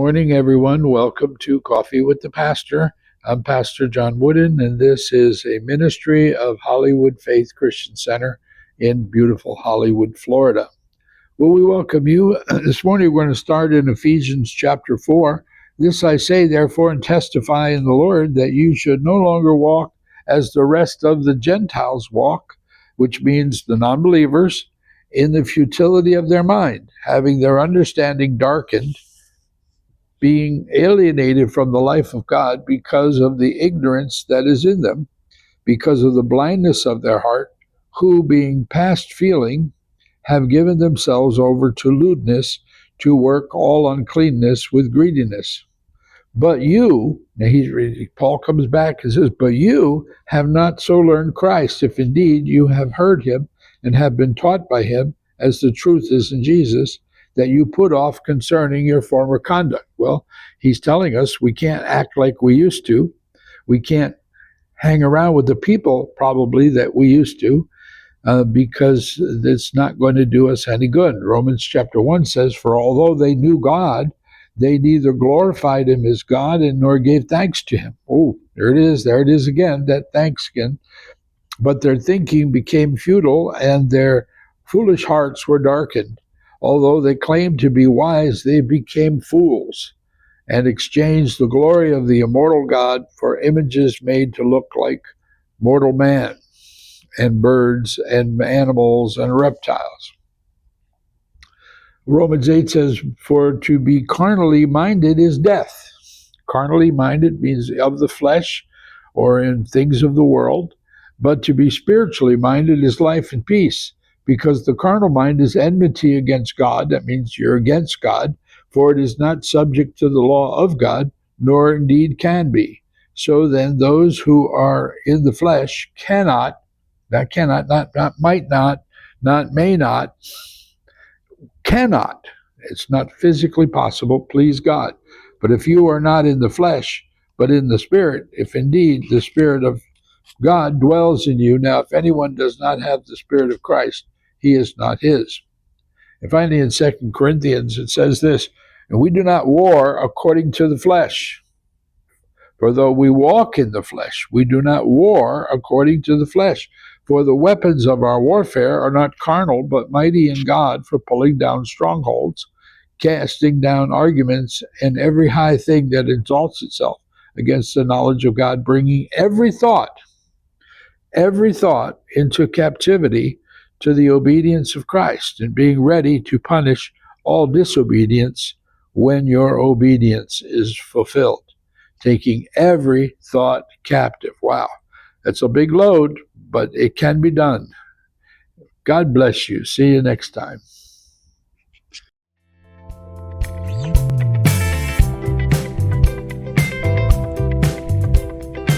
morning, everyone. Welcome to Coffee with the Pastor. I'm Pastor John Woodin, and this is a ministry of Hollywood Faith Christian Center in beautiful Hollywood, Florida. Well, we welcome you. This morning, we're going to start in Ephesians chapter 4. This I say, therefore, and testify in the Lord, that you should no longer walk as the rest of the Gentiles walk, which means the non-believers, in the futility of their mind, having their understanding darkened, being alienated from the life of God because of the ignorance that is in them, because of the blindness of their heart, who, being past feeling, have given themselves over to lewdness, to work all uncleanness with greediness. But you, now Paul comes back and says, but you have not so learned Christ, if indeed you have heard him and have been taught by him, as the truth is in Jesus, that you put off concerning your former conduct. Well, he's telling us we can't act like we used to. We can't hang around with the people probably that we used to, because it's not going to do us any good. Romans chapter 1 says, for although they knew God, they neither glorified him as God and nor gave thanks to him. Oh, there it is again, that thanks again. But their thinking became futile, and their foolish hearts were darkened. Although they claimed to be wise, they became fools, and exchanged the glory of the immortal God for images made to look like mortal man, and birds, and animals, and reptiles. Romans 8 says, for to be carnally minded is death. Carnally minded means of the flesh or in things of the world, but to be spiritually minded is life and peace, because the carnal mind is enmity against God. That means you're against God, for it is not subject to the law of God, nor indeed can be. So then those who are in the flesh cannot, not might not may not, cannot. It's not physically possible, please God. But if you are not in the flesh, but in the Spirit, if indeed the Spirit of God dwells in you. Now, if anyone does not have the Spirit of Christ, he is not his. And finally, in 2 Corinthians, it says this, and we do not war according to the flesh. For though we walk in the flesh, we do not war according to the flesh. For the weapons of our warfare are not carnal, but mighty in God for pulling down strongholds, casting down arguments, and every high thing that exalts itself against the knowledge of God, bringing every thought into captivity to the obedience of Christ, and being ready to punish all disobedience when your obedience is fulfilled. Taking every thought captive. Wow, that's a big load, but it can be done. God bless you. See you next time.